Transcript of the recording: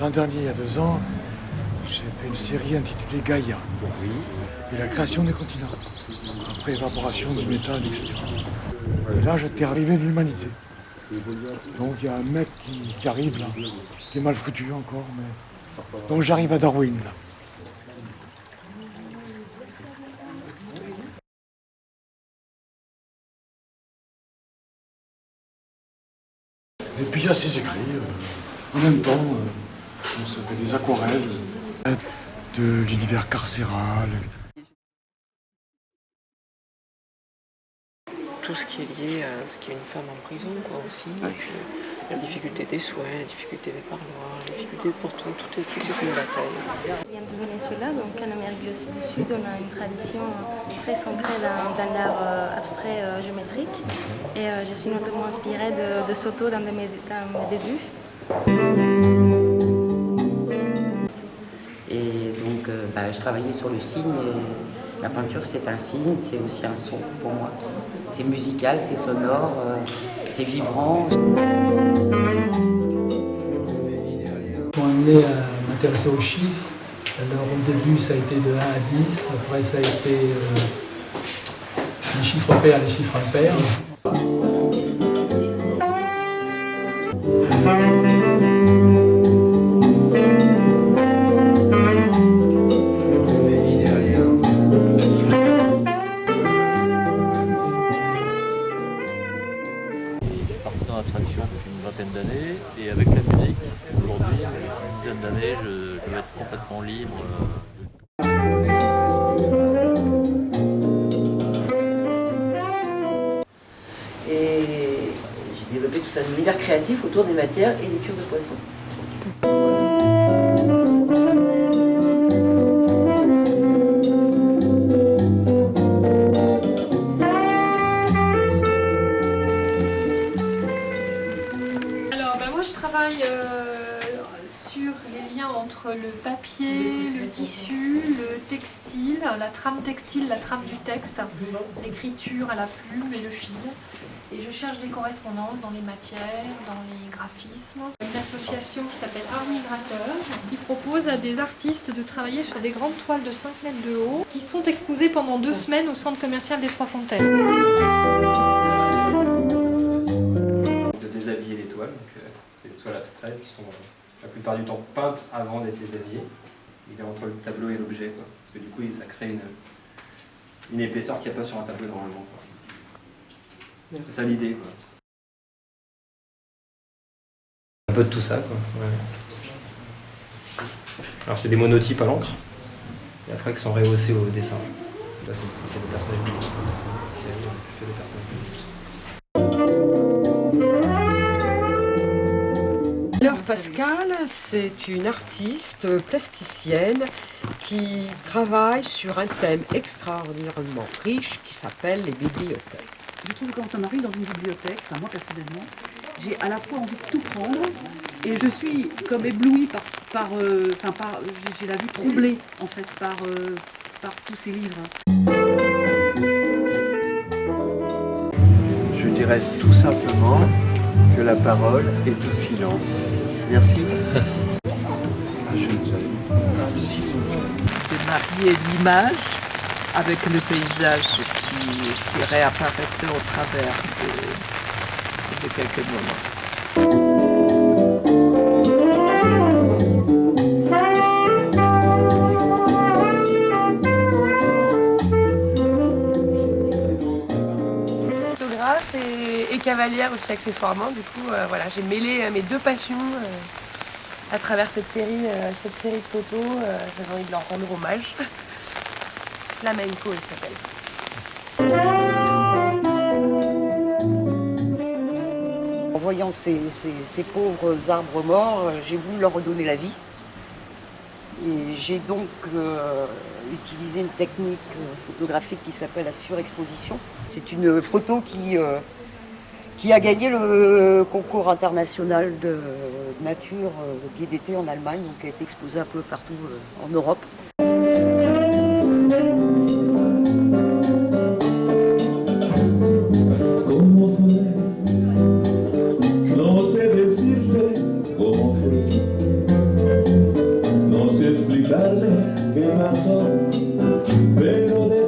l'an dernier, il y a 2 ans, j'ai fait une série intitulée Gaïa et la création des continents, après évaporation du méthane, etc. Et là, j'étais arrivé de l'humanité. Donc il y a un mec qui arrive là, qui est mal foutu encore, mais... Donc j'arrive à Darwin là. Et puis il y a ses écrits, en même temps, on se fait des aquarelles de l'univers carcéral. Tout ce qui est lié à ce qu'est une femme en prison, quoi, aussi. Et puis la difficulté des soins, la difficulté des parloirs, la difficulté pour tout est une bataille. Je viens du Venezuela, donc en Amérique du Sud, on a une tradition très ancrée dans l'art abstrait géométrique. Et je suis notamment inspirée de Soto dans mes débuts. Et donc, je travaillais sur le signe. Et la peinture, c'est un signe, c'est aussi un son pour moi. C'est musical, c'est sonore, c'est vibrant. Ils m'ont amené à m'intéresser aux chiffres. Alors au début ça a été de 1 à 10, après ça a été les chiffres pairs, les chiffres impairs. Dans la tradition depuis une vingtaine d'années et avec la musique, aujourd'hui, une dizaine d'années, je vais être complètement libre. Et j'ai développé tout un univers créatif autour des matières et des cures de poisson. Je travaille sur les liens entre le papier, le tissu, le textile, la trame textile, la trame du texte, l'écriture à la plume et le fil. Et je cherche des correspondances dans les matières, dans les graphismes. Une association qui s'appelle Art Migrateur, qui propose à des artistes de travailler sur des grandes toiles de 5 mètres de haut, qui sont exposées pendant 2 semaines au centre commercial des Trois Fontaines. Déshabiller les toiles, c'est des toiles abstraites qui sont la plupart du temps peintes avant d'être déshabillées. Il y a entre le tableau et l'objet, parce que du coup ça crée une épaisseur qu'il n'y a pas sur un tableau normalement. C'est ça l'idée. Un peu de tout ça. Ouais. Alors c'est des monotypes à l'encre, et après qui sont rehaussés au dessin. Là c'est des personnages. Alors Pascal, c'est une artiste plasticienne qui travaille sur un thème extraordinairement riche qui s'appelle les bibliothèques. Je trouve que quand on arrive dans une bibliothèque, enfin moi personnellement, j'ai à la fois envie de tout prendre et je suis comme éblouie j'ai la vue troublée en fait par tous ces livres. Je dirais tout simplement que la parole est au silence. Merci. De marier l'image avec le paysage qui réapparaissait au travers de quelques moments. Photographe et cavalière aussi accessoirement, du coup voilà, j'ai mêlé mes deux passions à travers cette série de photos, j'avais envie de leur rendre hommage. Flamenco, il s'appelle. En voyant ces pauvres arbres morts, j'ai voulu leur redonner la vie. Et j'ai donc utilisé une technique photographique qui s'appelle la surexposition. C'est une photo qui a gagné le concours international de nature guide d'été en Allemagne, donc qui a été exposé un peu partout en Europe. No sé decirte cómo fue. pero de